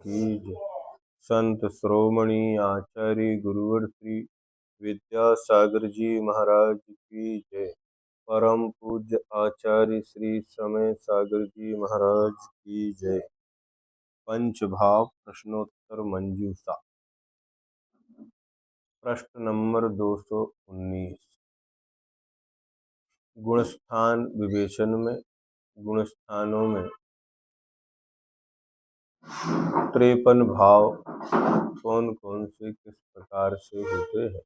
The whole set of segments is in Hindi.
की जय। संत श्रोमणी आचार्य गुरुवर श्री विद्यासागर जी महाराज की जय। परम पूज्य आचार्य श्री समय सागर जी महाराज की जय। पंचभाव प्रश्नोत्तर मंजूषा। प्रश्न नंबर 219। गुणस्थान विवेचन में गुणस्थानों में 53 भाव कौन कौन से किस प्रकार से होते हैं?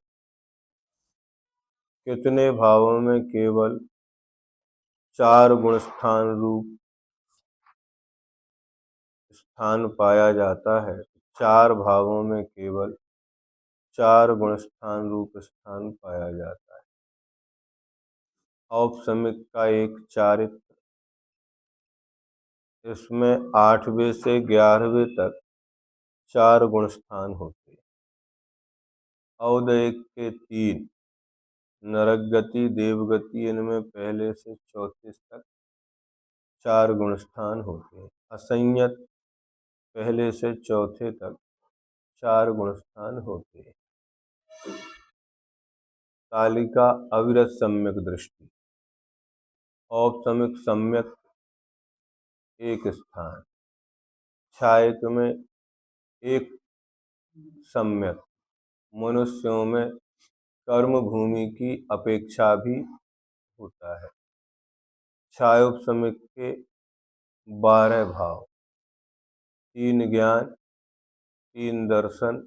कितने भावों में केवल 4 गुणस्थान रूप स्थान पाया जाता है? 4 भावों में केवल 4 गुणस्थान रूप स्थान पाया जाता है। औपसमिक का एक चारित्र, इसमें 8वें से 11वें तक 4 गुणस्थान होते हैं। औदयिक के 3, नरक गति, देवगति, इनमें पहले से चौथे तक 4 गुणस्थान होते हैं। असंयत पहले से चौथे तक 4 गुणस्थान होते हैं। तालिका अविरत सम्यक दृष्टि। औपसमिक सम्यक एक स्थान, छायक में एक सम्यक, मनुष्यों में कर्म भूमि की अपेक्षा भी होता है। छायोपसमिक के 12 भाव, 3 ज्ञान, 3 दर्शन,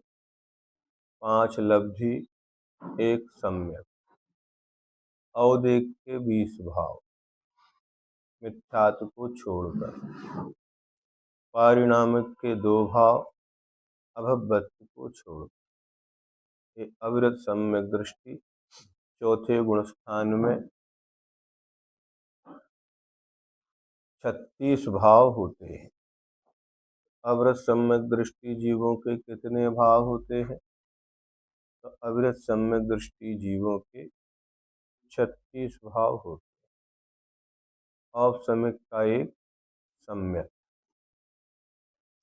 5 लब्धि, 1 सम्यक। औदिक के 20 भाव, मिथ्यात्व को छोड़कर। पारिणामिक के 2 भाव, अभवत्व को छोड़कर। अविरत सम्यक दृष्टि चौथे गुणस्थान में 36 भाव होते हैं। अविरत सम्यक दृष्टि जीवों के कितने भाव होते हैं? तो अविरत सम्यक दृष्टि जीवों के 36 भाव होते हैं। औपसमिक का एक सम्यक,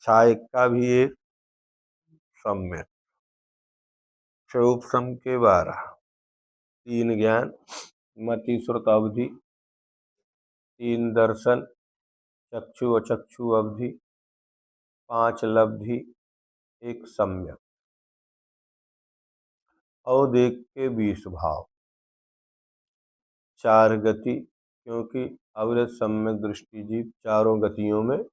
छायक का भी एक सम्यक। क्षयोपसम के 12, 3 ज्ञान, मति श्रुत अवधि, 3 दर्शन, चक्षु अचक्षु अवधि, 5 लब्धि, 1 सम्यक। औदिक के 20 भाव, 4 गति, क्योंकि अविरत सम्यक दृष्टि जीव चारों गतियों में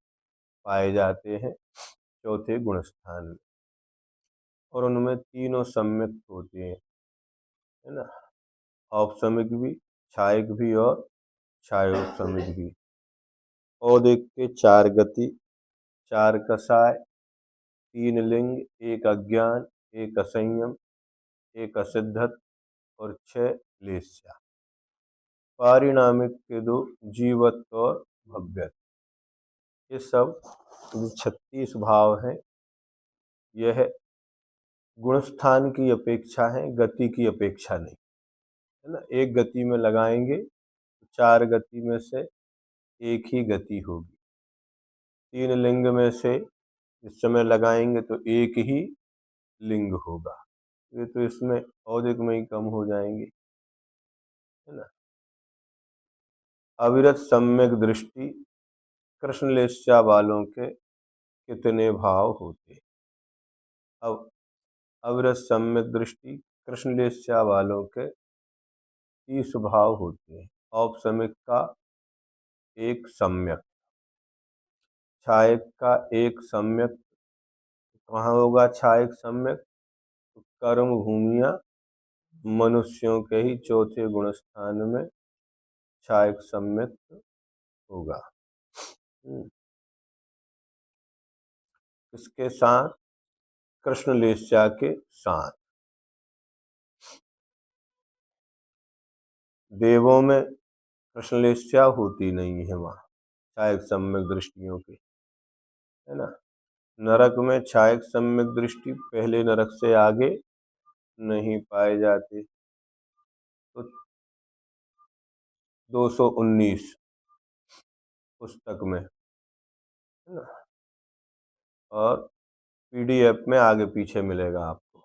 पाए जाते हैं चौथे गुणस्थान में, और उनमें तीनों सम्यक होते हैं, है ना। औपसमिक भी, छायक भी और छायोपसमिक भी। औदिक के 4 गति, 4 कसाय, 3 लिंग, 1 अज्ञान, 1 असंयम, 1 असिद्धत और 6 लेस्या। पारिणामिक के 2 जीवत्व और भव्यत्व। ये सब 36 भाव हैं। यह गुणस्थान की अपेक्षा है, गति की अपेक्षा नहीं, है ना। एक गति में लगाएंगे तो 4 गति में से एक ही गति होगी। 3 लिंग में से इस समय लगाएंगे तो एक ही लिंग होगा। ये तो इसमें औदिक में ही कम हो जाएंगे, है ना। अविरत सम्यक दृष्टि कृष्णलेस्या वालों के कितने भाव होते? अब अविरत सम्यक दृष्टि कृष्णलेस्या वालों के 30 भाव होते हैं। औपसमिक का एक सम्यक, छायक का एक सम्यक। कहाँ होगा छायक सम्यक? तो कर्म भूमिया मनुष्यों के ही चौथे गुणस्थान में छायक सम्यक होगा। इसके साथ कृष्णलेस्या के साथ देवों में कृष्णलेस्या होती नहीं है, वहाँ छायक सम्यक दृष्टियों की, है ना। नरक में छायक सम्यक दृष्टि पहले नरक से आगे नहीं पाए जाते। तो 219 पुस्तक में, है ना। और PDF में आगे पीछे मिलेगा आपको।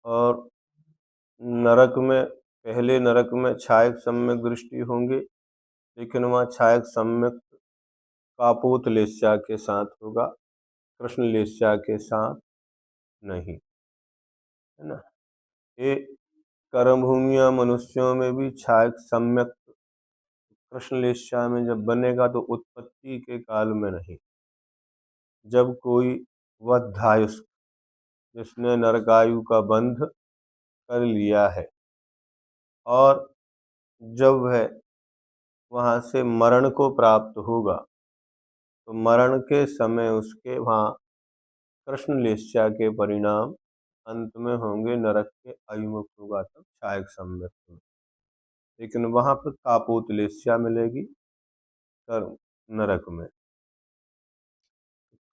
और नरक में, पहले नरक में छायक सम्यक दृष्टि होंगे, लेकिन वहाँ छायक सम्यक कापोत लेस्या के साथ होगा, कृष्ण लेस्या के साथ नहीं, है ना। ये कर्म भूमिया मनुष्यों में भी छायक सम्यक कृष्ण लेस्या में जब बनेगा तो उत्पत्ति के काल में नहीं, जब कोई वधायुष्क जिसने नरकायु का बंध कर लिया है और जब वह वहाँ से मरण को प्राप्त होगा तो मरण के समय उसके वहाँ कृष्ण लेस्या के परिणाम अंत में होंगे, नरक के अभिमुख होगा तब छायक सम्यक में, लेकिन वहाँ पर कापोत लेस्या मिलेगी कर्म नरक में।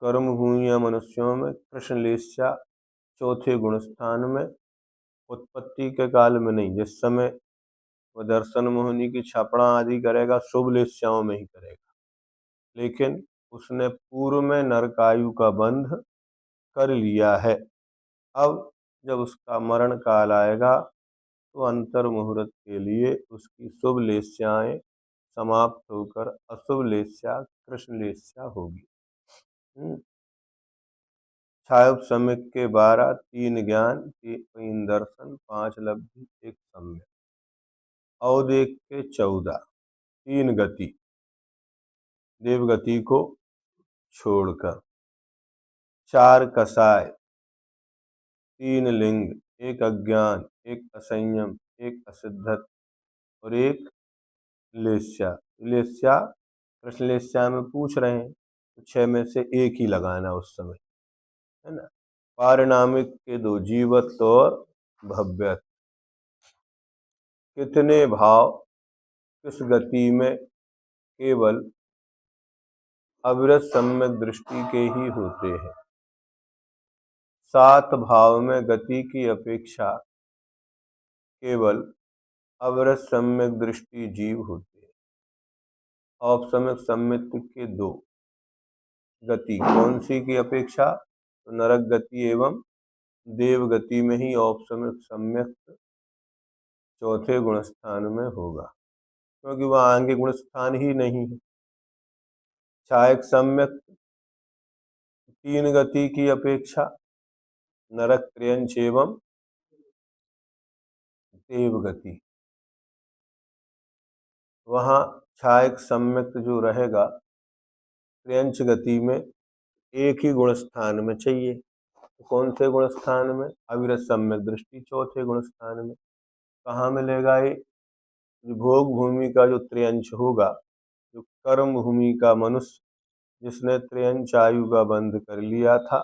कर्म भूमि मनुष्यों में कृष्ण लेस्या चौथे गुण स्थान में, उत्पत्ति के काल में नहीं, जिस समय वह दर्शन मोहिनी की छापड़ा आदि करेगा शुभ लेस्याओं में ही करेगा, लेकिन उसने पूर्व में नरकायु का बंध कर लिया है। अब जब उसका मरण काल आएगा तो अंतर मुहूर्त के लिए उसकी शुभ लेस्याएं समाप्त होकर अशुभ लेस्या कृष्ण लेस्या होगी। छायोप सम्यक के 12, 3 ज्ञान, 3 दर्शन, 5 लब्धि, 1 सम्यक। अवदेक के 14, 3 गति देवगति को छोड़कर, 4 कसाय, 3 लिंग, 1 अज्ञान, 1 असंयम, 1 असिद्धत और 1 लेस्या। लेस्या कृष्ण लेस्या में पूछ रहे हैं तो 6 में से 1 ही लगाना उस समय, है ना। पारिणामिक के 2, जीवत्व और भव्यत्व। कितने भाव किस गति में केवल अविरत सम्यक दृष्टि के ही होते हैं। 7 भाव में गति की अपेक्षा केवल अविरत सम्यक दृष्टि जीव होते हैं। औपसम्यक सम्मित के 2 गति, कौन सी की अपेक्षा, तो नरक गति एवं देव गति में ही औपसम्यक सम्यक चौथे गुण स्थान में होगा, क्योंकि वहाँ आगे गुण स्थान ही नहीं है। छायक सम्यक 3 गति की अपेक्षा नरक त्र्यंच एवं देव गति, वहाँ छायक सम्यक जो रहेगा त्र्यंच गति में एक ही गुण स्थान में चाहिए। तो कौन से गुण स्थान में, अविरत सम्यक दृष्टि चौथे गुण स्थान में। कहाँ मिलेगा ये, भोग भूमि का जो त्र्यंच होगा, जो कर्म भूमि का मनुष्य जिसने त्र्यंच आयु का बंध कर लिया था,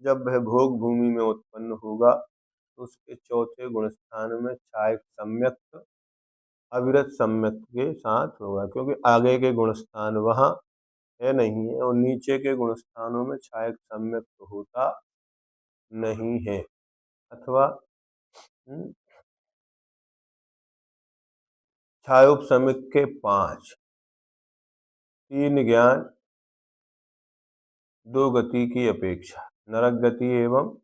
जब वह भोग भूमि में उत्पन्न होगा तो उसके चौथे गुण स्थान में छायक सम्यक अविरत सम्यक के साथ होगा, क्योंकि आगे के गुण स्थान वहाँ है नहीं है और नीचे के गुण स्थानों में छायक सम्यक तो होता नहीं है। अथवा छायोपसमिक के 5, 3 ज्ञान, 2 गति की अपेक्षा नरक गति एवं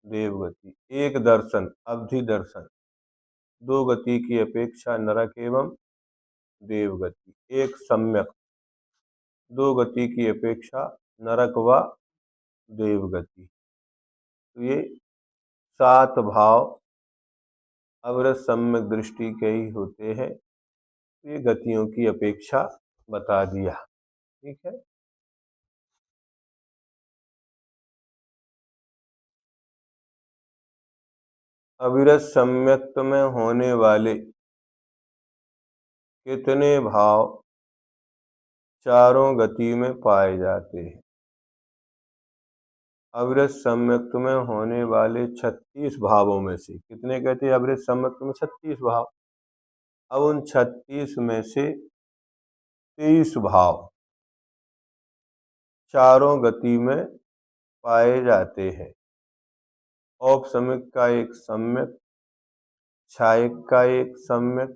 देवगति, 1 दर्शन अवधि दर्शन, 2 गति की अपेक्षा नरक एवं देवगति, 1 सम्यक, 2 गति की अपेक्षा नरक व देवगति। तो ये 7 भाव अविरत सम्यक दृष्टि के ही होते हैं। ये गतियों की अपेक्षा बता दिया, ठीक है। अविरत सम्यक्त में होने वाले कितने भाव चारों गति में पाए जाते हैं। अविरत सम्यक्त में होने वाले 36 भावों में से कितने कहते हैं, अविरत सम्यक्त में 36 भाव। अब उन 36 में से 23 भाव चारों गति में पाए जाते हैं। औपसम्यक का 1 सम्यक, छायक का 1 सम्यक,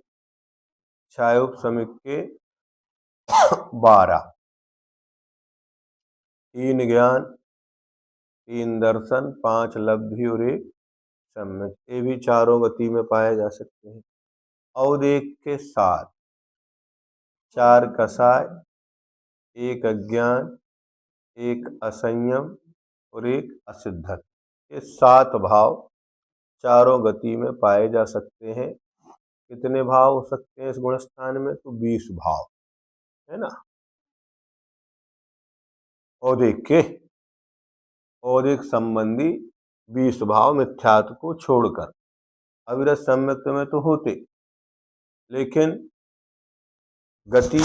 छायोपसम्यक के 12। 3 ज्ञान, 3 दर्शन, 5 लब्धि और 1 सम्यक, ये भी चारों गति में पाए जा सकते हैं। औदेख के 7, 4 कषाय, 1 अज्ञान, 1 असंयम और 1 असिद्धत, ये 7 भाव चारों गति में पाए जा सकते हैं। कितने भाव हो सकते हैं इस गुण स्थान में? तो 20 भाव, है ना। औदेख संबंधी 20 भाव मिथ्यात्व को छोड़कर अविरत सम्यक्त में तो होते, लेकिन गति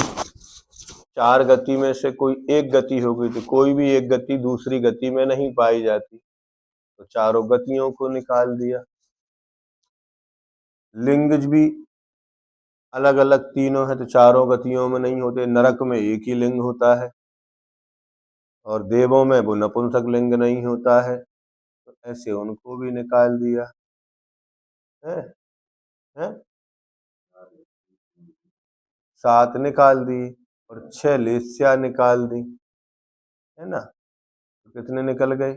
4 गति में से कोई एक गति हो गई तो कोई भी एक गति दूसरी गति में नहीं पाई जाती, तो चारों गतियों को निकाल दिया। लिंग भी अलग अलग तीनों है तो चारों गतियों में नहीं होते, नरक में एक ही लिंग होता है और देवों में वो नपुंसक लिंग नहीं होता है, तो ऐसे उनको भी निकाल दिया है? 7 निकाल दी और 6 लेस्या निकाल दी, है ना। तो कितने निकल गए?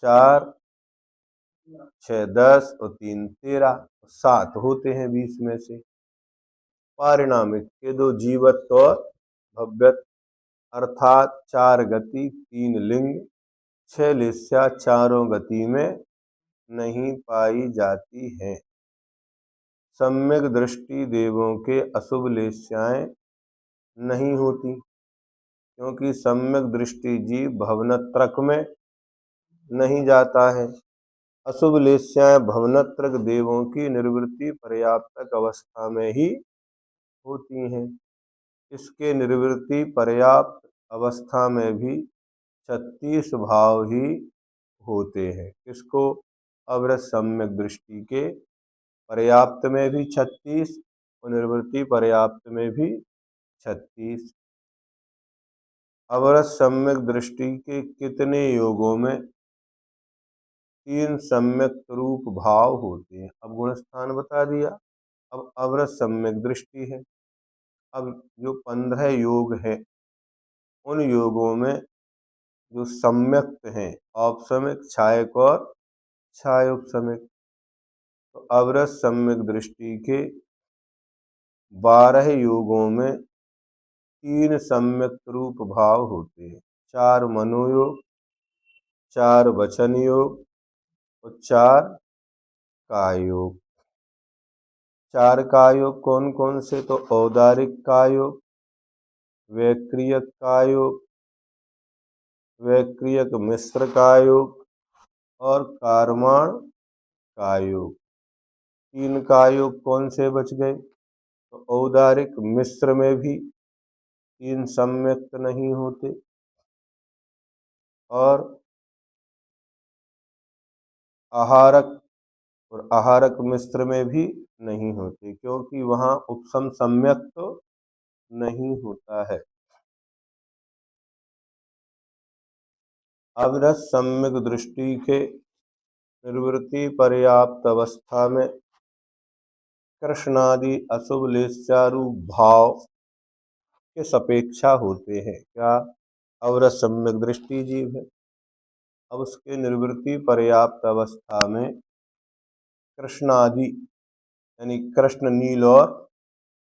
4, 6 10 और 3 13, 7 होते हैं 20 में से। पारिणामिक के 2 जीवत्व और भव्यत्व, अर्थात 4 गति, 3 लिंग, 6 लेस्या चारों गति में नहीं पाई जाती है। सम्यक दृष्टि देवों के अशुभ लेस्याएं नहीं होती, क्योंकि सम्यक दृष्टि जीव भवनत्रक में नहीं जाता है। अशुभ लेस्याएं भवनत्रक देवों की निर्वृत्ति पर्याप्तक अवस्था में ही होती हैं। इसके निर्वृत्ति पर्याप्त अवस्था में भी 36 भाव ही होते हैं। इसको अवृत सम्यक दृष्टि के पर्याप्त में भी 36 और निर्वृत्ति पर्याप्त में भी 36। अवरत सम्यक दृष्टि के कितने योगों में 3 सम्यक रूप भाव होते हैं? अब गुणस्थान बता दिया, अब अवरत सम्यक दृष्टि है। अब जो 15 योग है उन योगों में जो सम्यक्त हैं, औपसमिक, छायक और छायोपसमिक, तो अवरत सम्यक दृष्टि के 12 योगों में 3 सम्यक रूप भाव होते हैं। 4 मनोयोग, 4 वचन योग और 4 कायोग। 4 कायोग कौन कौन से? तो औदारिक कायोग, वैक्रियक कायोग, वैक्रियक मिश्र कायोग और कारमाण कायोग। 3 कायोग कौन से बच गए? तो औदारिक मिश्र में भी 3 सम्यक्त नहीं होते और आहारक और आहारक मिश्र में भी नहीं होते, क्योंकि वहां उपसम सम्यक्त तो नहीं होता है। अविरत सम्यक दृष्टि के निर्वृत्ति पर्याप्त अवस्था में कृष्णादि अशुभ लेस्यारूप भाव के सापेक्षा होते हैं। क्या? अवरत सम्यक दृष्टि जीव है, अब उसके निर्वृत्ति पर्याप्त अवस्था में कृष्णादि यानी कृष्ण, नील और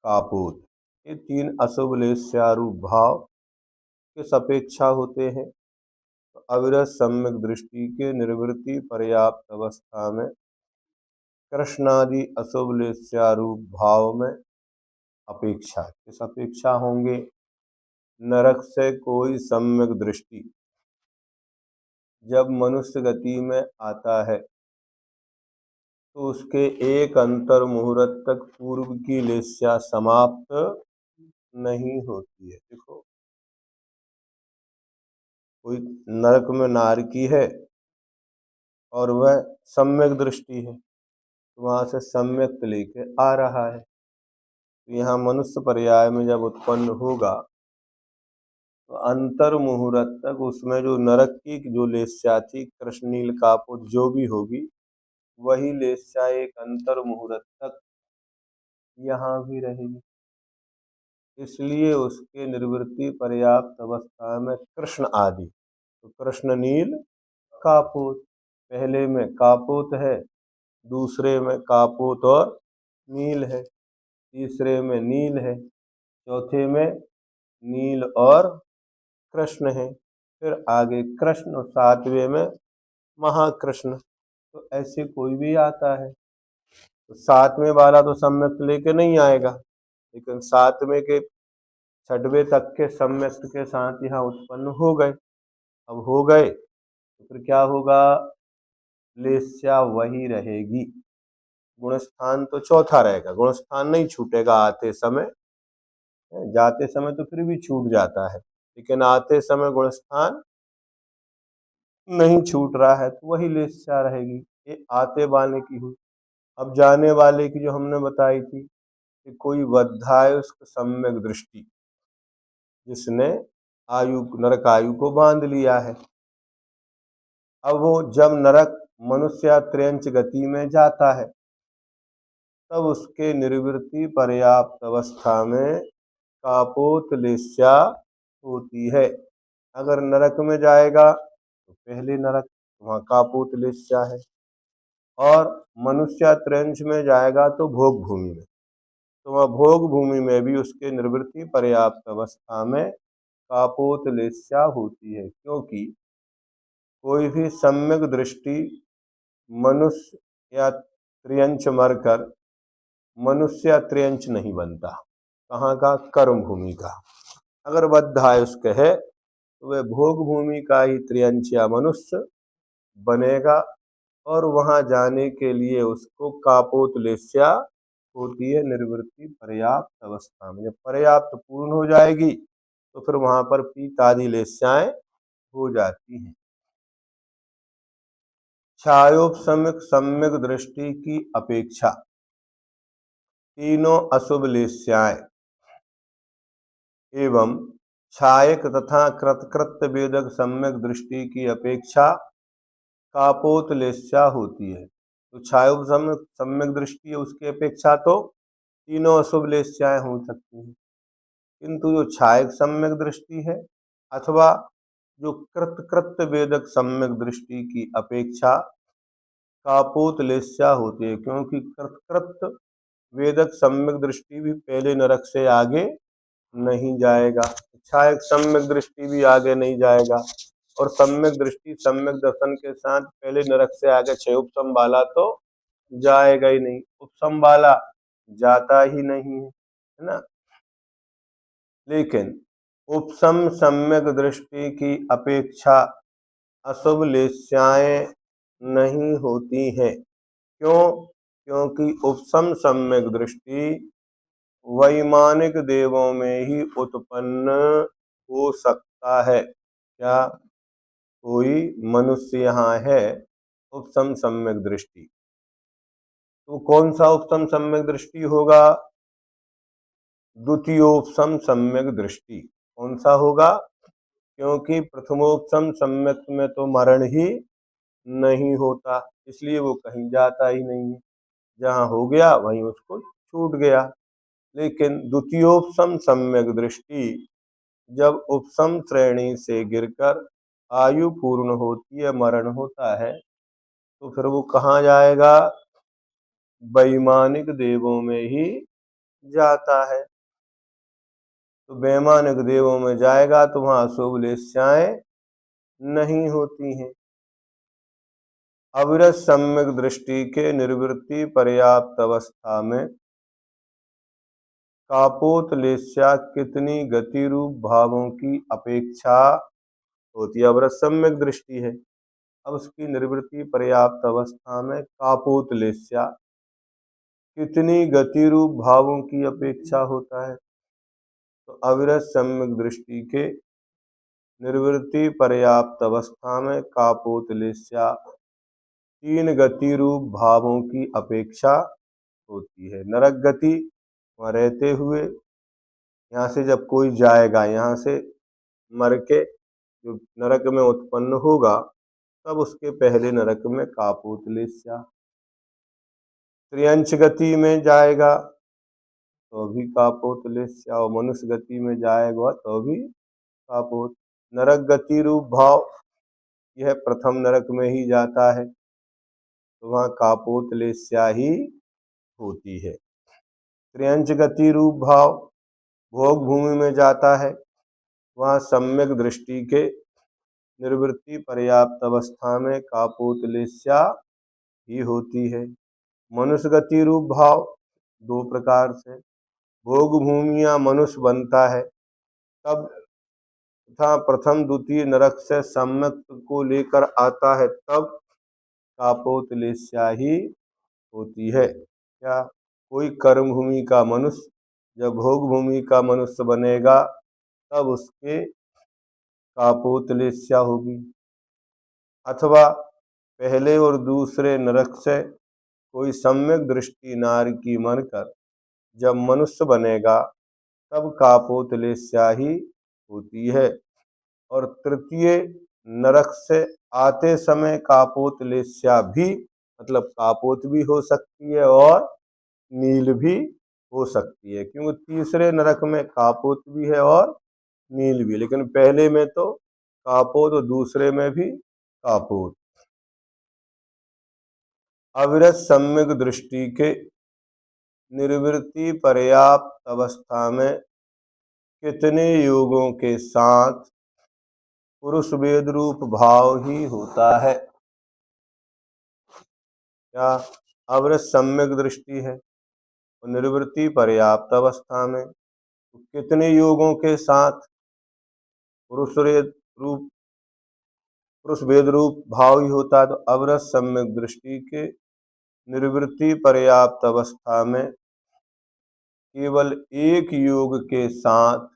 कापोत, ये 3 अशुभ लेस्यारूप भाव के सापेक्षा होते हैं। तो अविरत सम्यक दृष्टि के निर्वृत्ति पर्याप्त अवस्था में कृष्णादि अशुभ लेस्यारूप भाव में अपेक्षा, किस अपेक्षा होंगे? नरक से कोई सम्यक दृष्टि जब मनुष्य गति में आता है तो उसके एक अंतर मुहूर्त तक पूर्व की लेस्या समाप्त नहीं होती है। देखो, कोई नरक में नारकी है और वह सम्यक दृष्टि है, तो वहां से सम्यक लेके आ रहा है, तो यहाँ मनुष्य पर्याय में जब उत्पन्न होगा तो अंतर मुहूर्त तक उसमें जो नरक की जो लेस्या थी, कृष्ण, नील, कापुत जो भी होगी, वही लेस्या एक अंतर मुहूर्त तक यहाँ भी रहेगी। इसलिए उसके निवृत्ति पर्याप्त अवस्था में कृष्ण आदि। तो कृष्ण नील कापोत, पहले में कापोत है, दूसरे में कापोत और नील है, तीसरे में नील है, चौथे में नील और कृष्ण है, फिर आगे कृष्ण और सातवें में महाकृष्ण। तो ऐसे कोई भी आता है तो सातवें वाला तो सम्यक लेके नहीं आएगा, लेकिन सातवें के छठवें तक के सम्यक के साथ यहाँ उत्पन्न हो गए। अब हो गए तो फिर क्या होगा, लेस्या वही रहेगी। गुणस्थान तो चौथा रहेगा, गुणस्थान नहीं छूटेगा आते समय, जाते समय तो फिर भी छूट जाता है, लेकिन आते समय गुणस्थान नहीं छूट रहा है तो वही लेस्या रहेगी। ये आते वाले की हुई। अब जाने वाले की जो हमने बताई थी कि कोई बद्धायुष्क सम्यक दृष्टि, जिसने आयु नरक आयु को बांध लिया है, अब वो जब नरक मनुष्य या त्र्यंच गति में जाता है तब उसके निर्वृत्ति पर्याप्त अवस्था में कापोत लेस्या होती है। अगर नरक में जाएगा तो पहले नरक, वहाँ कापोत लेस्या है, और मनुष्य त्रिंश में जाएगा तो भोग भूमि में, तो वह भोग भूमि में भी उसके निवृत्ति पर्याप्त अवस्था में कापोत लेस्या होती है, क्योंकि कोई भी सम्यक दृष्टि मनुष्य या त्रियंच मरकर मनुष्य या त्रियंच नहीं बनता। कहाँ का, कर्म भूमि का। अगर बद्धायुष्क है तो वह भोग भूमि का ही त्रियंच या मनुष्य बनेगा, और वहां जाने के लिए उसको कापोत लेस्या होती है निवृत्ति पर्याप्त अवस्था में। जब पर्याप्त पूर्ण हो जाएगी तो फिर वहां पर पीतादि लेस्याएं हो जाती हैं। छायोपशमिक सम्यक दृष्टि की अपेक्षा तीनों अशुभ लेस्याएं एवं छायक तथा कृतकृत्य वेदक सम्यक दृष्टि की अपेक्षा कापोत लेस्या होती है। तो छायोपशम सम्यक दृष्टि है, उसकी अपेक्षा तो तीनों अशुभ लेस्याएं हो सकती हैं, किंतु जो छायक सम्यक दृष्टि है अथवा जो कृतकृत्य वेदक सम्यक दृष्टि की अपेक्षा कापोत लेस्या होती है, क्योंकि कृतकृत्य वेदक सम्यक दृष्टि भी पहले नरक से आगे नहीं जाएगा, छायक सम्यक दृष्टि भी आगे नहीं जाएगा, और सम्यक दृष्टि सम्यक दर्शन के साथ पहले नरक से आगे छह उपसम वाला तो जाएगा ही नहीं, उपसम वाला जाता ही नहीं है ना। लेकिन उपसम सम्यक दृष्टि की अपेक्षा अशुभ लेस्याएं नहीं होती हैं। क्यों? क्योंकि उपसम सम्यक दृष्टि वैमानिक देवों में ही उत्पन्न हो सकता है। क्या कोई मनुष्य यहाँ है उपसम सम्यक दृष्टि, तो कौन सा उपसम सम्यक दृष्टि होगा? द्वितीयोपसम सम्यक दृष्टि। कौन सा होगा? क्योंकि प्रथमोपसम सम्यक में तो मरण ही नहीं होता, इसलिए वो कहीं जाता ही नहीं है, जहाँ हो गया वहीं उसको छूट गया। लेकिन द्वितीयोपसम सम्यक दृष्टि जब उपसम श्रेणी से गिरकर आयु पूर्ण होती है, मरण होता है, तो फिर वो कहाँ जाएगा? वैमानिक देवों में ही जाता है। तो वैमानिक देवों में जाएगा तो वहां अशुभ लेस्याएं नहीं होती हैं। अविरत सम्यक दृष्टि के निर्वृत्ति पर्याप्त अवस्था में कापोत लेस्या कितनी गति रूप भावों की अपेक्षा होती है? अविरत सम्यक दृष्टि है, अब उसकी निवृत्ति पर्याप्त अवस्था में कापोत लेस्या कितनी गति रूप भावों की अपेक्षा होता है? तो अविरत सम्यक दृष्टि के निर्वृत्ति पर्याप्त अवस्था में कापोत लेस्या तीन गति रूप भावों की अपेक्षा होती है। नरक गति वहाँ रहते हुए, यहाँ से जब कोई जाएगा, यहाँ से मर के जो नरक में उत्पन्न होगा तब उसके पहले नरक में कापोत लेस्या। त्रियंच गति में जाएगा तो भी कापोत लेस्या, और मनुष्य गति में जाएगा तो भी कापोत। नरक गति रूप भाव, यह प्रथम नरक में ही जाता है तो वहाँ कापोत लेस्या ही होती है। त्रियंच गति रूप भाव भोग भूमि में जाता है, वहाँ सम्यक दृष्टि के निर्वृत्ति पर्याप्त अवस्था में कापोत लेस्या ही होती है। मनुष्य गति रूप भाव दो प्रकार से, भोग भूमि या मनुष्य बनता है तब तथा प्रथम द्वितीय नरक से सम्यक को लेकर आता है तब कापोत लेस्या ही होती है। क्या कोई कर्म भूमि का मनुष्य जब भोग भूमि का मनुष्य बनेगा तब उसके कापोत लेस्या होगी, अथवा पहले और दूसरे नरक से कोई सम्यक दृष्टि नारी की मनकर जब मनुष्य बनेगा तब कापोत लेस्या ही होती है। और तृतीय नरक से आते समय कापोत लेस्या भी, मतलब कापोत भी हो सकती है और नील भी हो सकती है, क्योंकि तीसरे नरक में कापोत भी है और नील भी, लेकिन पहले में तो कापोत और दूसरे में भी कापोत। अविरत सम्यक दृष्टि के निर्वृत्ति पर्याप्त अवस्था में कितने योगों के साथ पुरुष वेद रूप भाव ही होता है? क्या अविरत सम्यक दृष्टि है और निर्वृत्ति पर्याप्त अवस्था में, तो कितने योगों के साथ पुरुष रूप पुरुष वेद रूप भाव ही होता है? तो अविरत सम्यक दृष्टि के निर्वृत्ति पर्याप्त अवस्था में केवल एक योग के साथ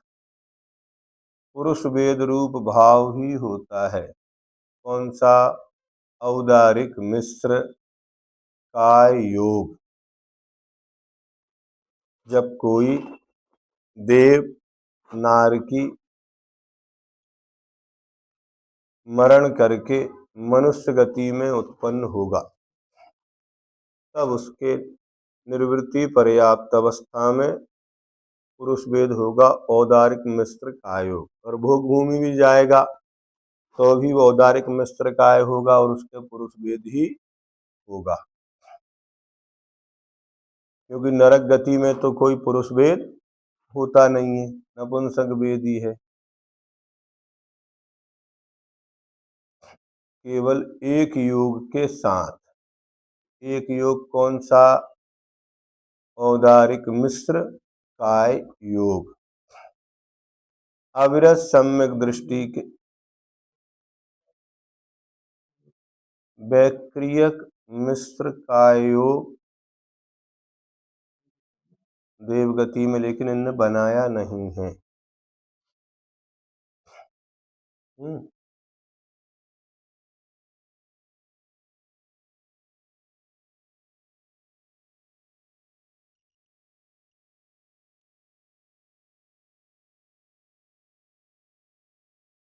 पुरुष वेद रूप भाव ही होता है। कौन सा? औदारिक मिश्र काय योग। जब कोई देव नारकी मरण करके मनुष्य गति में उत्पन्न होगा तब उसके निर्वृत्ति पर्याप्त अवस्था में पुरुष वेद होगा औदारिक मिश्र काय योग, और भोग भूमि भी जाएगा तो भी वो औदारिक मिश्र काय होगा और उसके पुरुष वेद ही होगा, क्योंकि नरक गति में तो कोई पुरुष वेद होता नहीं है, नपुंसक वेद ही है। केवल एक योग के साथ, एक योग कौन सा? औदारिक मिश्र काय योग। अविरत सम्यक दृष्टि के वैक्रियक मिश्र काय योग देवगति में, लेकिन इनने बनाया नहीं है।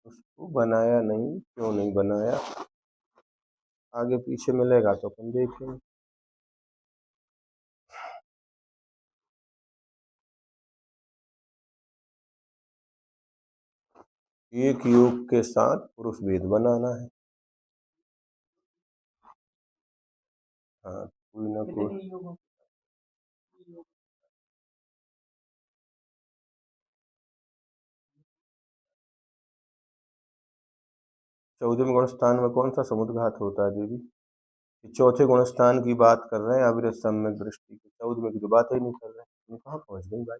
उसको बनाया नहीं, क्यों नहीं बनाया? आगे पीछे मिलेगा तो अपन देखेंगे। एक योग के साथ पुरुष वेद बनाना है। हाँ, कोई ना कोई 14वें गुण स्थान में कौन सा समुद्घात होता है देवी? चौथे गुण स्थान की बात कर रहे हैं, अविरत सम्यक दृष्टि की। 14वें की तो बात ही नहीं कर रहे हैं, तुम कहाँ पहुंच गई भाई?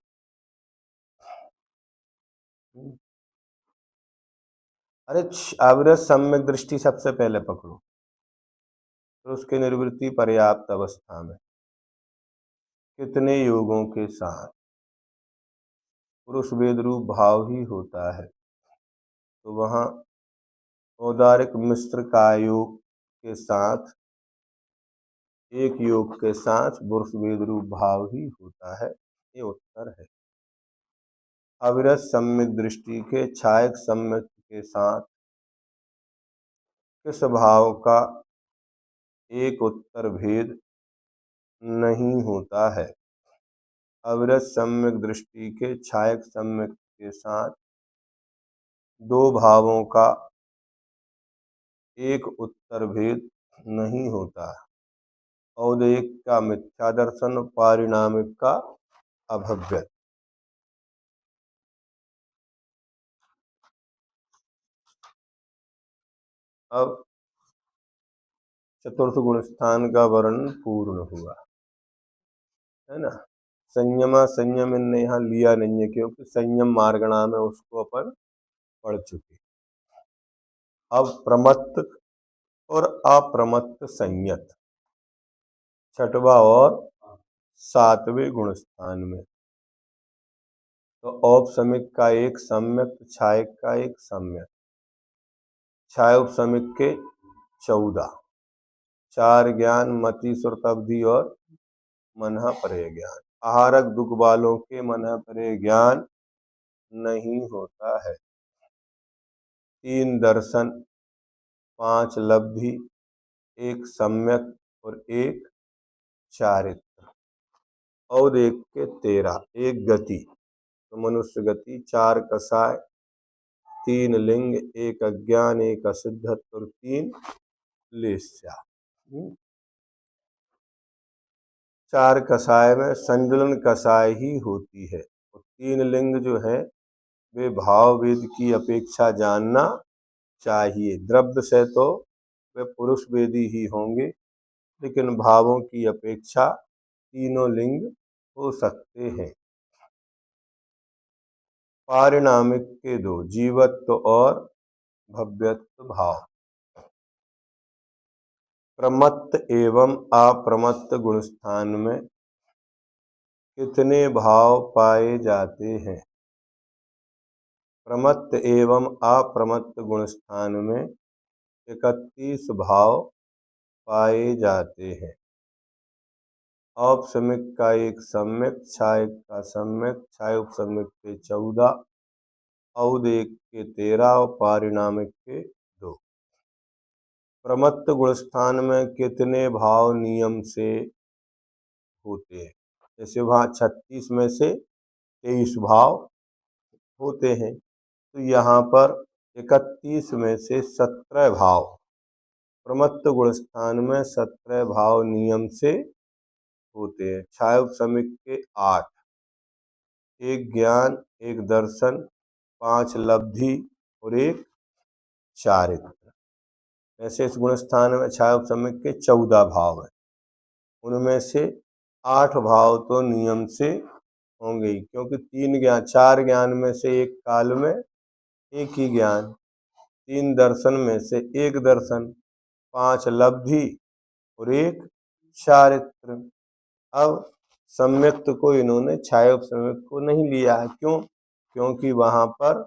अरे अविरत सम्यक दृष्टि सबसे पहले पकड़ो, तो उसके निर्वृत्ति पर्याप्त अवस्था में कितने योगों के साथ पुरुष वेद रूप भाव ही होता है, तो वहाँ औदारिक मिश्र का योग के साथ, एक योग के साथ पुरुष वेद रूप भाव ही होता है। ये उत्तर है। अविरत सम्यक दृष्टि के छायक सम्यक के साथ किस भाव का एक उत्तर भेद नहीं होता है? अविरत सम्यक दृष्टि के छायक सम्यक के साथ दो भावों का एक उत्तर भेद नहीं होता है। औदेयिक का मिथ्या दर्शन, पारिणामिक का अभव्यत। अब चतुर्थ गुण स्थान का वर्णन पूर्ण हुआ, है ना। संयमा संयम इनने यहाँ लिया नहीं है, क्योंकि संयम मार्गणा में उसको अपन पढ़ चुके। अब प्रमत्त और अप्रमत्त संयत, छठवा और सातवें गुण स्थान में। तो औपसमिक का एक सम्यक, छायक का एक सम्यक। छाय उपसमिक के 14, चार ज्ञान, मति सुरत अवधि और मनः परे ज्ञान। आहारक दुख वालों के मनः परे ज्ञान नहीं होता है। 3 दर्शन, 5 लब्धि, एक सम्यक और एक चारित्र। और एक के 13, एक गति, तो मनुष्य गति, 4 कसाय, 3 लिंग, एक अज्ञान, एक असिद्धत्व और 3 लेस्या। 4 कसाय में संजुलन कसाय ही होती है, और 3 लिंग जो है वे भाव वेद की अपेक्षा जानना चाहिए। द्रव्य से तो वे पुरुष वेदी ही होंगे, लेकिन भावों की अपेक्षा तीनों लिंग हो सकते हैं। पारिणामिक के 2, जीवत्व और भव्यत्व भाव। प्रमत्त एवं अप्रमत्त गुण स्थान में कितने भाव पाए जाते हैं? प्रमत्त एवं अप्रमत्त गुण स्थान में 31 भाव पाए जाते हैं। औपसमिक का एक सम्यक, छायक का सम्यक, छाय उपसमिक के 14, औदेयिक के 13 और पारिणामिक के 2। प्रमत्त गुण स्थान में कितने भाव नियम से होते हैं? जैसे वहाँ 36 में से 23 भाव होते हैं, तो यहाँ पर 31 में से 17 भाव, प्रमत्त गुण स्थान में 17 भाव नियम से होते हैं। छाय उपसमिक के 8, एक ज्ञान, एक दर्शन, 5 लब्धि और एक चारित्र। ऐसे इस गुण स्थान में छाय उपसमिक के 14 भाव हैं। उनमें से 8 भाव तो नियम से होंगे ही, क्योंकि 3 ज्ञान, 4 ज्ञान में से एक काल में एक ही ज्ञान, 3 दर्शन में से एक दर्शन, 5 लब्धि और एक चारित्र। अब सम्यक्त को इन्होंने छाय उपसम्यक्त को नहीं लिया है। क्यों? क्योंकि वहां पर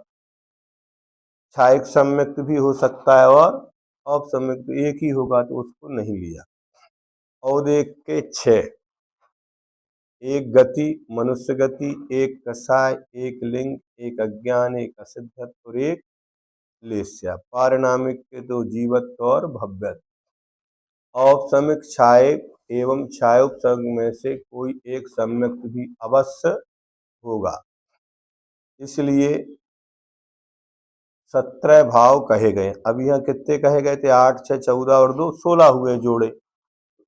छायक सम्यक्त भी हो सकता है और औपसम्यक्त एक ही होगा, तो उसको नहीं लिया। औदेयिक के 6, एक गति, मनुष्य गति, एक कसाय, एक लिंग, एक अज्ञान, एक असिद्धत्व और एक लेस्या। पारिणामिक के 2, जीवत्व और भव्यत्व। औपसमिक छायक एवं छायोपसर्ग में से कोई एक सम्यक्त भी अवश्य होगा, इसलिए 17 भाव कहे गए। अब यहाँ कितने कहे गए थे? 8, 6, 14 और 2, 16 हुए जोड़े।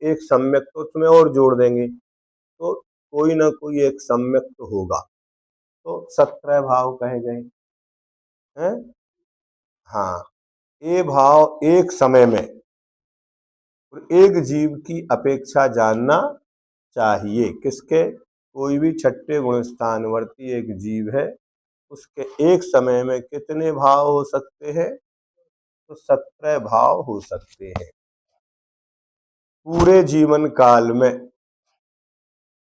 एक सम्यक्त तो उसमें और जोड़ देंगे, तो कोई ना कोई एक सम्यक्त होगा, तो 17 भाव कहे गए हैं। हाँ, ये भाव एक समय में एक जीव की अपेक्षा जानना चाहिए। किसके? कोई भी छठे गुण स्थानवर्ती एक जीव है, उसके एक समय में कितने भाव हो सकते हैं? तो 17 भाव हो सकते हैं। पूरे जीवन काल में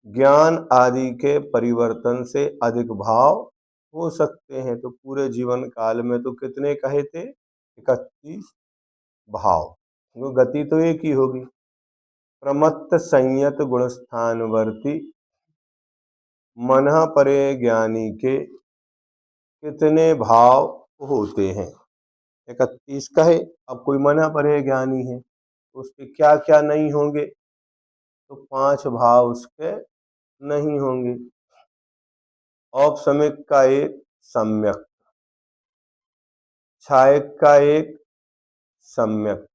ज्ञान आदि के परिवर्तन से अधिक भाव हो सकते हैं। तो पूरे जीवन काल में तो कितने कहे थे? 31 भाव, वो गति तो एक ही होगी। प्रमत्त संयत गुण स्थानवर्ती मनः परे ज्ञानी के कितने भाव होते हैं? 31 कहे। अब कोई मनः परे ज्ञानी है, उसके क्या क्या नहीं होंगे? तो 5 भाव उसके नहीं होंगे। औपसमिक का एक सम्यक, छायक का एक सम्यक,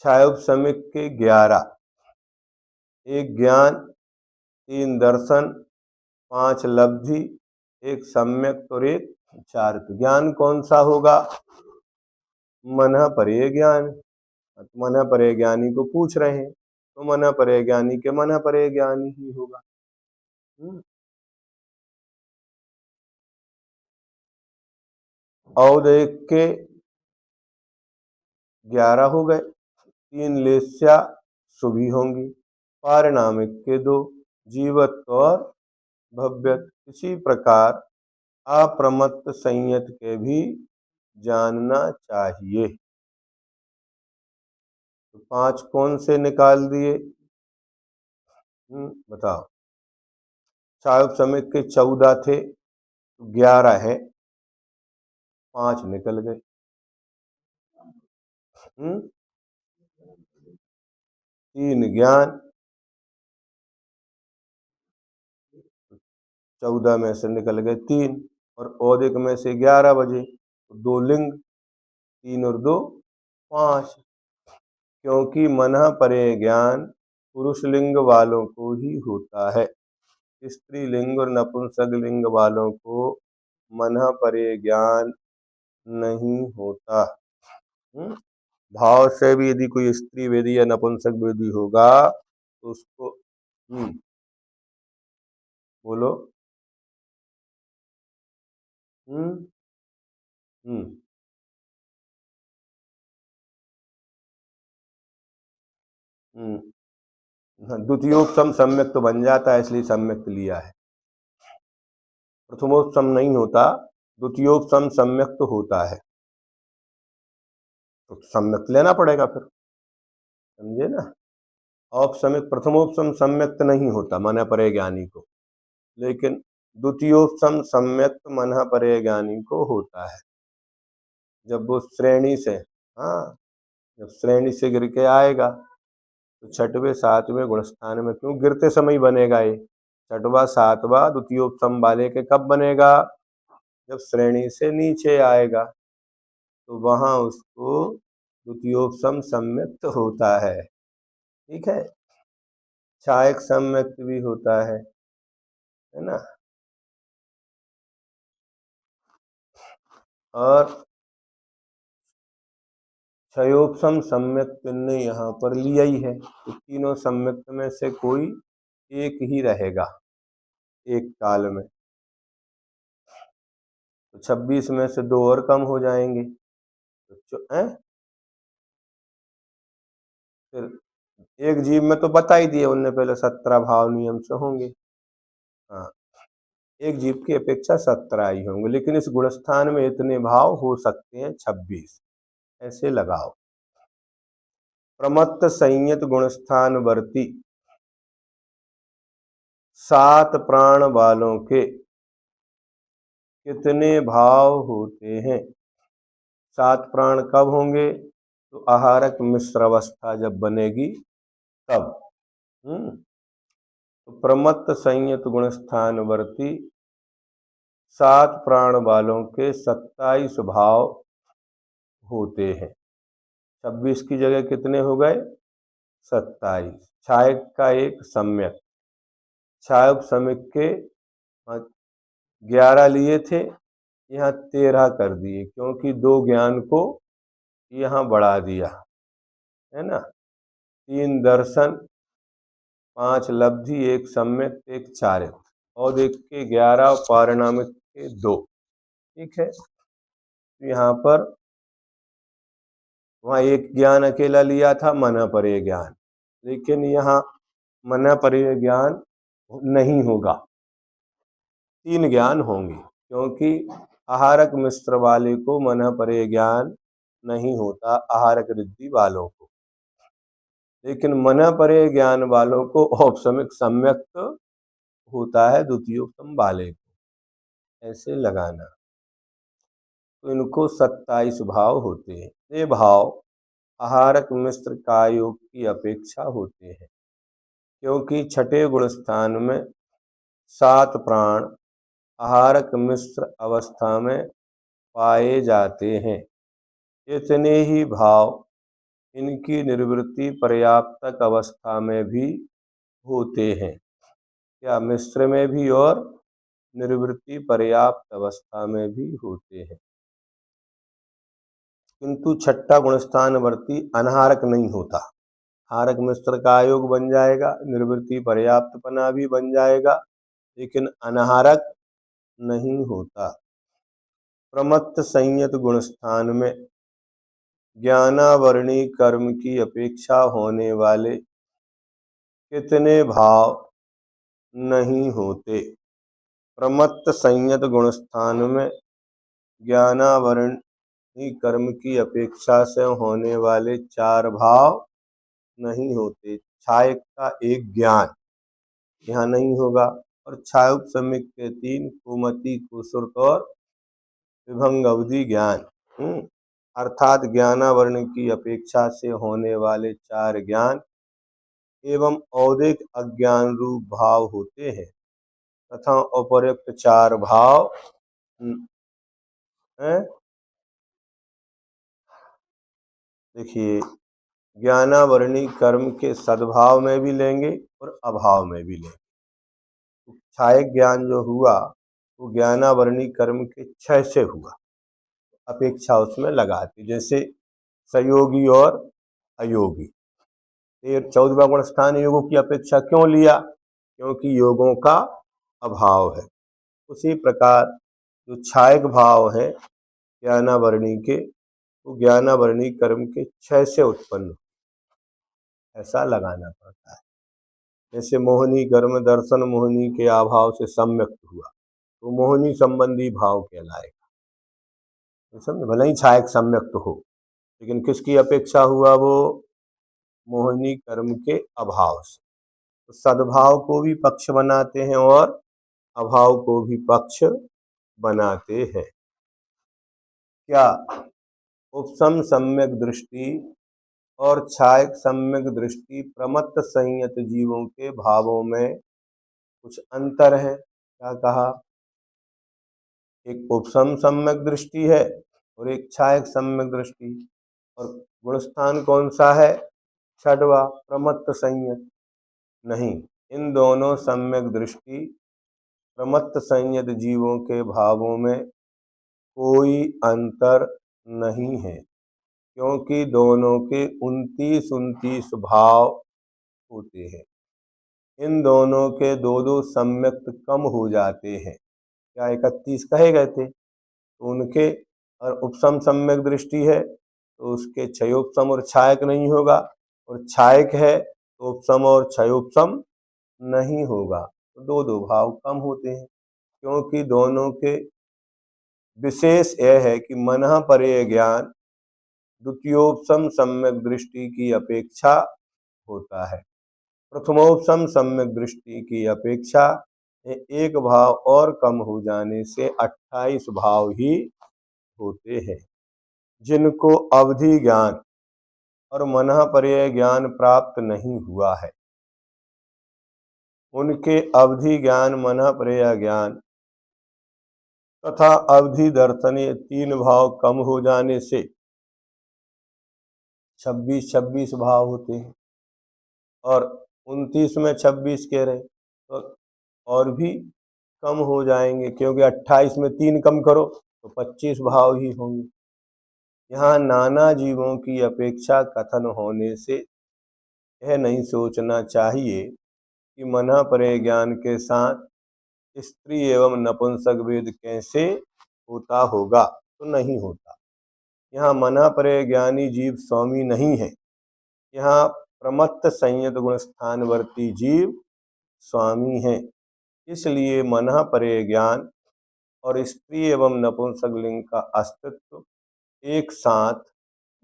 छायोपसमिक के 11, एक ज्ञान, 3 दर्शन, 5 लब्धि, एक सम्यक और एक चार्क। ज्ञान कौन सा होगा? मनः परे ज्ञान। मनः परे ज्ञानी को पूछ रहे हैं तो मनः परे ज्ञानी के मनः परे ज्ञानी ही होगा। औदयिक के 11 हो गए, 3 लेस्या शुभी होंगी, पारिणामिक के 2, जीवत्व और भव्यत। इसी प्रकार अप्रमत्त संयत के भी जानना चाहिए। तो 5 कौन से निकाल दिए? बताओ। छायोपसमिक के 14 थे, 11 है, 5 निकल गए। 3 ज्ञान, 14 में से निकल गए 3, और औदिक में से 11 बजे, 2 लिंग, 3 और 2 5। क्योंकि मनः परे ज्ञान पुरुष लिंग वालों को ही होता है, स्त्री लिंग और नपुंसक लिंग वालों को मनः परे ज्ञान नहीं होता। भाव से भी यदि कोई स्त्री वेदी या नपुंसक वेदी होगा तो उसको बोलो। हम्म हम्म द्वितीयोपसम सम्यक तो बन जाता है, इसलिए सम्यक लिया है। प्रथमोपसम नहीं होता, द्वितीयोपसम सम्यक तो होता है, तो सम्यक लेना पड़ेगा फिर, समझे ना। औपसमिक प्रथमोपसम सम्यक्त नहीं होता मनः परे ज्ञानी को, लेकिन द्वितीयोपसम सम्यक्त मनः परे ज्ञानी को होता है। जब वो श्रेणी से, हाँ, जब श्रेणी से गिर के आएगा तो छठवें सातवें गुणस्थान में, क्यों गिरते समय ही बनेगा ये, छठवा सातवा द्वितीयोपसम वाले के कब बनेगा? जब श्रेणी से नीचे आएगा तो वहां उसको द्वितीयोपसम सम्यक्त होता है। ठीक है, छायक सम्यक्त भी होता है ना। और क्षयोपसम सम्यक्त ने यहाँ पर लिया ही है, तो तीनों सम्यक्त में से कोई एक ही रहेगा एक काल में, तो 26 में से 2 और कम हो जाएंगे, तो फिर एक जीव में तो बता ही दिए उनने पहले, 17 भाव नियम से होंगे। हाँ, एक जीव की अपेक्षा 17 ही होंगे, लेकिन इस गुणस्थान में इतने भाव हो सकते हैं 26, ऐसे लगाओ। प्रमत्त संयत गुणस्थान वर्ती 7 प्राण वालों के कितने भाव होते हैं? 7 प्राण कब होंगे? तो आहारक मिश्र अवस्था जब बनेगी तब। तो प्रमत्त संयत गुणस्थान वर्ती 7 प्राण वालों के 27 भाव होते हैं। 26 की जगह कितने हो गए? 27। छायक का एक सम्यक, छायोपसमिक के 11 लिए थे, यहाँ 13 कर दिए, क्योंकि 2 ज्ञान को यहाँ बढ़ा दिया है ना। 3 दर्शन, 5 लब्धि, एक सम्यक, एक चारित, और एक के 11, पारिणामिक के 2। ठीक है, तो यहाँ पर वहाँ एक ज्ञान अकेला लिया था, मनः परे ज्ञान, लेकिन यहाँ मनः परे ज्ञान नहीं होगा, 3 ज्ञान होंगे, क्योंकि आहारक मिश्र वाले को मनः परे ज्ञान नहीं होता, आहारक रिद्धि वालों को, लेकिन मनः परे ज्ञान वालों को औपसमिक सम्यक्त होता है द्वितीयोपसम वाले को, ऐसे लगाना। तो इनको 27 भाव होते हैं। ये भाव आहारक मिश्र कायोग की अपेक्षा होते हैं, क्योंकि छठे गुण स्थान में 7 प्राण आहारक मिश्र अवस्था में पाए जाते हैं। इतने ही भाव इनकी निवृत्ति पर्याप्तक अवस्था में भी होते हैं। या मिश्र में भी और निवृत्ति पर्याप्त अवस्था में भी होते हैं, किंतु छठा गुणस्थान वर्ती अनाहारक नहीं होता। हारक मिश्र का आयोग बन जाएगा, निवृत्ति पर्याप्तपना भी बन जाएगा, लेकिन अनाहारक नहीं होता। प्रमत्त संयत गुणस्थान में ज्ञानावरणी कर्म की अपेक्षा होने वाले कितने भाव नहीं होते? प्रमत्त संयत गुणस्थान में ज्ञानावरणी कर्म की अपेक्षा से होने वाले 4 भाव नहीं होते। छायक का एक ज्ञान यहाँ नहीं होगा, और छायोपशमिक के 3 कुमति कुसुर्त और विभंग अवधि ज्ञान, अर्थात ज्ञानावरण की अपेक्षा से होने वाले 4 ज्ञान एवं औदिक अज्ञान रूप भाव होते हैं, तथा उपर्युक्त 4 भाव देखिए, ज्ञानावरणी कर्म के सद्भाव में भी लेंगे और अभाव में भी लेंगे। छायक ज्ञान जो हुआ वो ज्ञानावरणी कर्म के क्षय से हुआ, अपेक्षा उसमें लगाती, जैसे सयोगी और अयोगी। 14वां गुण स्थान योगों की अपेक्षा क्यों लिया? क्योंकि योगों का अभाव है। उसी प्रकार जो छायक भाव है ज्ञानावरणी के, वो ज्ञानावरणी कर्म के क्षय से उत्पन्न, ऐसा लगाना पड़ता है। जैसे मोहिनी कर्म दर्शन मोहिनी के अभाव से सम्यक्त हुआ, तो मोहिनी संबंधी भाव कहलाएगा। समझे? भले ही छायक सम्यक्त हो, लेकिन किसकी अपेक्षा हुआ? वो मोहिनी कर्म के अभाव से। तो सद्भाव को भी पक्ष बनाते हैं और अभाव को भी पक्ष बनाते हैं। क्या उपसम सम्यक दृष्टि और छायक सम्यक दृष्टि प्रमत्त संयत जीवों के भावों में कुछ अंतर है? क्या कहा? एक उपसम सम्यक दृष्टि है और एक छायक सम्यक दृष्टि, और गुणस्थान कौन सा है? छठवा, प्रमत्त संयत। नहीं, इन दोनों सम्यक दृष्टि प्रमत्त संयत जीवों के भावों में कोई अंतर नहीं है, क्योंकि दोनों के 29 भाव होते हैं। इन दोनों के दो दो सम्यक्त कम हो जाते हैं। क्या 31 कहे गए थे? तो उनके और उपसम सम्यक दृष्टि है तो उसके क्षयोपसम और छायक नहीं होगा, और छायक है तो उपसम और क्षयोपसम नहीं होगा। तो दो दो भाव कम होते हैं, क्योंकि दोनों के विशेष यह है कि मनः परे ज्ञान द्वितीयोपसम सम्यक दृष्टि की अपेक्षा होता है। प्रथमोपसम सम्यक दृष्टि की अपेक्षा एक भाव और कम हो जाने से 28 भाव ही होते हैं। जिनको अवधि ज्ञान और मनः पर्यय ज्ञान प्राप्त नहीं हुआ है, उनके अवधि ज्ञान, मनः पर्यय ज्ञान तथा अवधि दर्शन ये 3 भाव कम हो जाने से 26 भाव होते हैं, और 29 में 26 कह रहे तो और भी कम हो जाएंगे, क्योंकि 28 में 3 कम करो तो 25 भाव ही होंगे। यहाँ नाना जीवों की अपेक्षा कथन होने से यह नहीं सोचना चाहिए कि मनः परे ज्ञान के साथ स्त्री एवं नपुंसक भेद कैसे होता होगा, तो नहीं होता। यहाँ मनः परे ज्ञानी जीव स्वामी नहीं है, यहाँ प्रमत्त संयत गुण स्थानवर्ती जीव स्वामी है। इसलिए मनः परे ज्ञान और स्त्री एवं नपुंसक लिंग का अस्तित्व एक साथ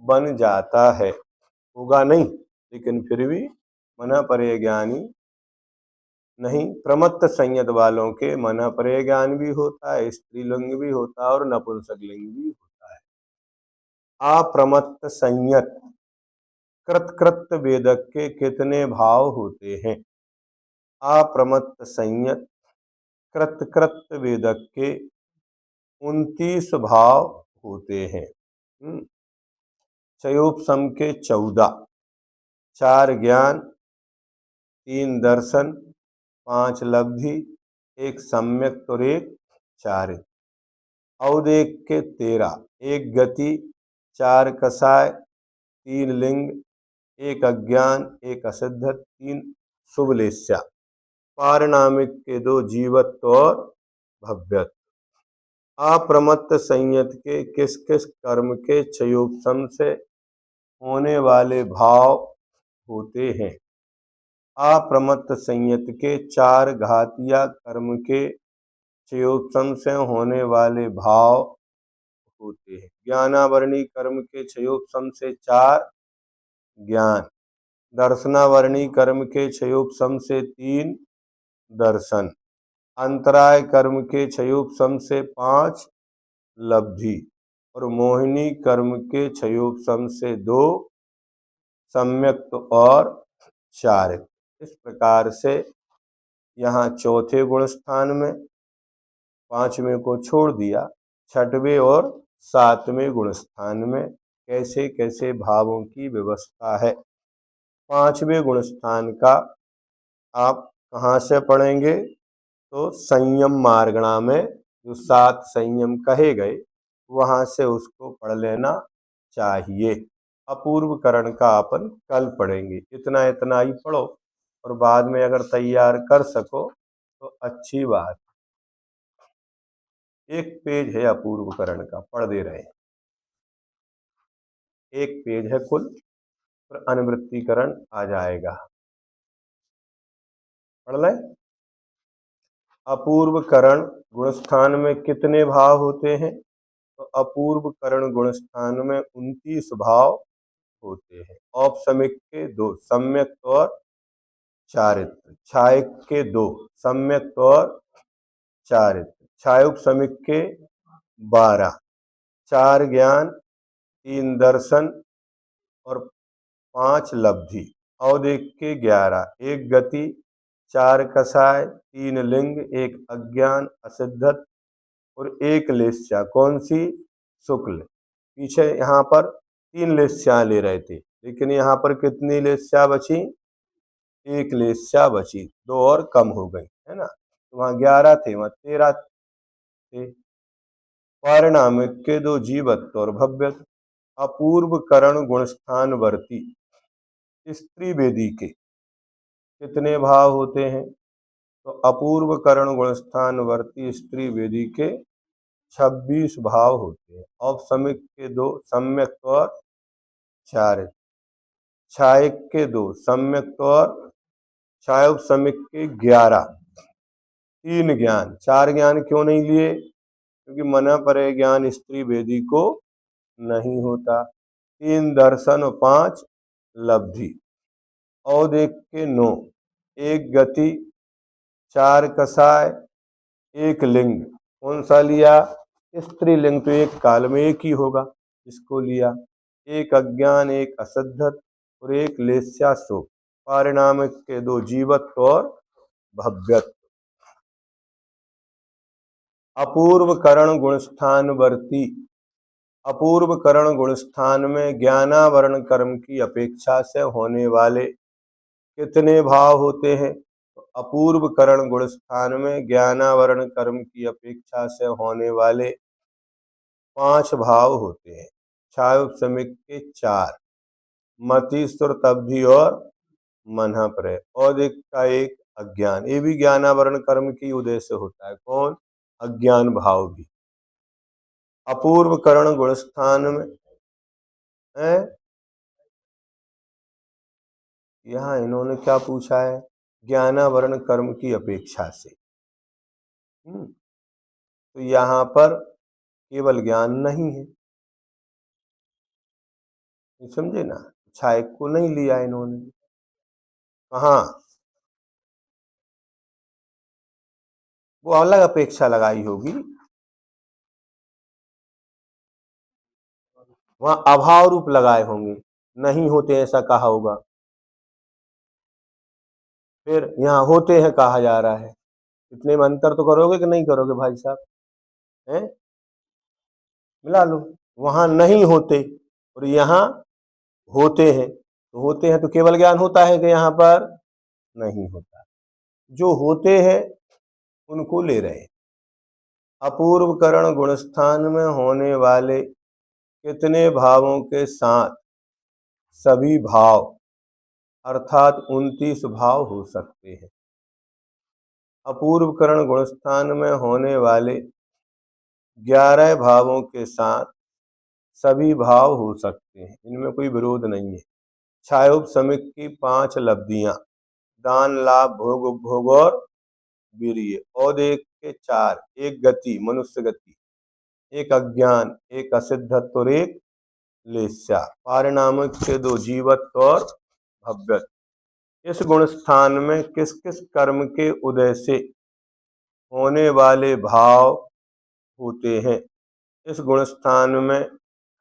बन जाता है। होगा नहीं, लेकिन फिर भी मनः परे ज्ञानी नहीं, प्रमत्त संयत वालों के मनः परे ज्ञान भी होता है, स्त्रीलिंग भी होता है और नपुंसक लिंग भी होता है। अप्रमत्त संयत कृत वेदक के कितने भाव होते हैं? अप्रमत्त संयत कृत वेदक के 29 भाव होते हैं। चयोपसम के 14, 4 ज्ञान, 3 दर्शन, 5 लब्धि, 1 सम्यक और 1 चारित्र। औदेक के 13, 1 गति, 4 कसाय, 3 लिंग, 1 अज्ञान, 1 असिद्ध, 3 शुभलेस्या। पारिणामिक के 2 जीवत्व और भव्यत्व। अप्रमत्त संयत के किस किस कर्म के क्षयोपशम से होने वाले भाव होते हैं? अप्रमत्त संयत के 4 घातिया कर्म के क्षयोपशम से होने वाले भाव होते हैं। ज्ञानावरणी कर्म के क्षयोपशम से 4 ज्ञान, दर्शनावरणी कर्म के क्षयोपशम से 3 दर्शन, अंतराय कर्म के क्षयोपशम से 5 लब्धि और मोहिनी कर्म के क्षयोपशम से 2 सम्यक्त और चारित्र। इस प्रकार से यहाँ चौथे गुण स्थान में 5वें को छोड़ दिया, 6वें और 7वें गुण स्थान में कैसे कैसे भावों की व्यवस्था है। 5वें गुण स्थान का आप कहाँ से पढ़ेंगे? तो संयम मार्गणा में जो 7 संयम कहे गए वहां से उसको पढ़ लेना चाहिए। अपूर्व करण का अपन कल पढ़ेंगे। इतना इतना ही पढ़ो और बाद में अगर तैयार कर सको तो अच्छी बात। एक पेज है अपूर्व करण का, पढ़ दे रहे हैं। एक पेज है कुल, पर अनुवृत्तिकरण आ जाएगा, पढ़ लें। अपूर्व करण गुणस्थान में कितने भाव होते हैं? तो अपूर्व करण गुणस्थान में 29 भाव होते हैं। औपसमिक के 2, सम्यक और चारित्र। छायक के 2, सम्यक और चारित्र। छायोपसमिक के 12, 4 ज्ञान, 3 दर्शन और 5 लब्धि। औदेक के 11, 1 गति, 4 कसाय, 3 लिंग, 1 अज्ञान असिद्धत और 1 लेस्या। कौन सी? शुक्ल। पीछे यहाँ पर 3 लेस्या ले रहे थे, लेकिन यहाँ पर कितनी लेस्या बची? 1 लेस्या बची, 2 और कम हो गई, है ना। तो वहाँ 11 थे, वहाँ 13 थे। पारिणामिक के 2 जीवत्व और भव्यत्व। अपूर्व करण गुणस्थान वर्ती स्त्री वेदी के कितने भाव होते हैं? तो अपूर्व करण गुणस्थान वर्ती स्त्री वेदी के 26 भाव होते हैं। औपसमिक के 2, सम्यक और चारित्र। छायक के 2, सम्यक और छायोपसमिक के 11, 3 ज्ञान। 4 ज्ञान क्यों नहीं लिए? क्योंकि मना परे ज्ञान स्त्री वेदी को नहीं होता। 3 दर्शन और 5 लब्धि। औदेक के 9, 1 गति, 4 कसाय, 1 लिंग। कौन सा लिया? स्त्रीलिंग, तो एक काल में एक ही होगा, इसको लिया। 1 अज्ञान, 1 असद्धत और 1 लेस्याशोक। पारिणामिक के 2 जीवत्व और भव्यत्व। अपूर्व करण गुणस्थान वर्ती। अपूर्व करण गुणस्थान में ज्ञानावरण कर्म की अपेक्षा से होने वाले कितने भाव होते हैं? तो अपूर्व करण गुणस्थान में ज्ञानावरण कर्म की अपेक्षा से होने वाले 5 भाव होते हैं। छायोपसमिक के 4, मति सुर तब्धि और मनः प्रय। औदिक का 1 अज्ञान, ये भी ज्ञानावरण कर्म की उद्देश्य होता है। कौन? अज्ञान भाव भी। अपूर्व करण गुणस्थान में है, यहाँ इन्होंने क्या पूछा है? ज्ञानावरण कर्म की अपेक्षा से। तो यहाँ पर केवल ज्ञान नहीं है, समझे ना। छायक को नहीं लिया इन्होंने। कहाँ? वो अलग अपेक्षा लगाई होगी, वहां अभाव रूप लगाए होंगे, नहीं होते ऐसा कहा होगा। फिर यहाँ होते हैं कहा जा रहा है, इतने में अंतर तो करोगे कि नहीं करोगे भाई साहब? हैं? मिला लो। वहां नहीं होते और यहाँ होते हैं, तो होते हैं तो केवल ज्ञान होता है कि यहाँ पर नहीं होता। जो होते हैं उनको ले रहे हैं। अपूर्व करण गुणस्थान में होने वाले कितने भावों के साथ सभी भाव अर्थात 29 भाव हो सकते हैं? अपूर्व करण गुणस्थान में होने वाले 11 भावों के साथ सभी भाव हो सकते हैं, इनमें कोई विरोध नहीं है। छायोपशमिक की 5 लब्धियां, दान, लाभ, भोग, उपभोग और वीर्य। औदेक के 4, एक गति, मनुष्य गति, एक अज्ञान, एक असिद्धत्व और एक लेस्या। पारिणामिक के 2, जीवत्व और भव्यत्व। इस गुण स्थान में किस किस कर्म के उदय से होने वाले भाव होते हैं? इस गुण स्थान में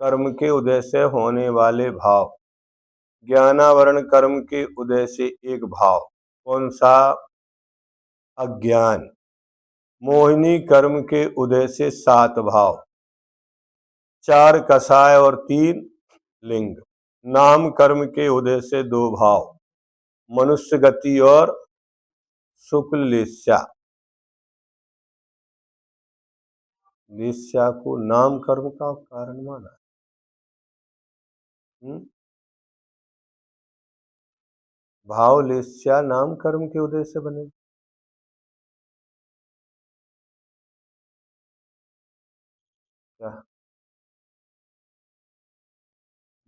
कर्म के उदय से होने वाले भाव। ज्ञानावरण कर्म के उदय से एक भाव, कौन सा? अज्ञान। मोहिनी कर्म के उदय से 7 भाव, 4 कषाय और 3 लिंग। नाम कर्म के उदय से 2 भाव, मनुष्य गति और शुक्ल लेस्या। लेस्या को नाम कर्म का कारण माना। भाव लेस्या नाम कर्म के उदय से बने। क्या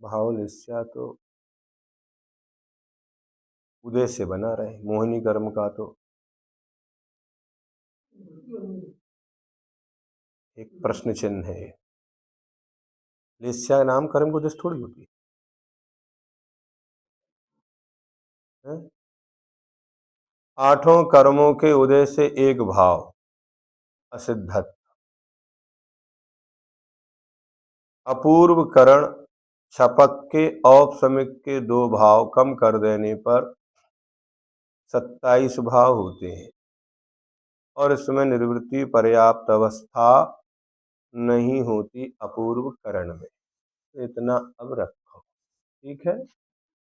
भाव लेस्या तो उदय से बना रहे, मोहिनी कर्म का तो एक प्रश्न चिन्ह है। लेस्या नाम कर्म को उदय से थोड़ी होती है। आठों कर्मों के उदय से एक भाव, असिद्धत। अपूर्व करण छपक के औपशमिक के 2 भाव कम कर देने पर 27 भाव होते हैं और इसमें निवृत्ति पर्याप्त अवस्था नहीं होती अपूर्व करण में। इतना अब रखो, ठीक है।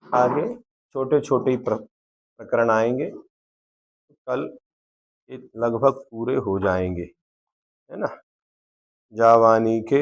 आगे छोटे छोटे प्रकरण आएंगे, कल ये लगभग पूरे हो जाएंगे, है ना। जावानी के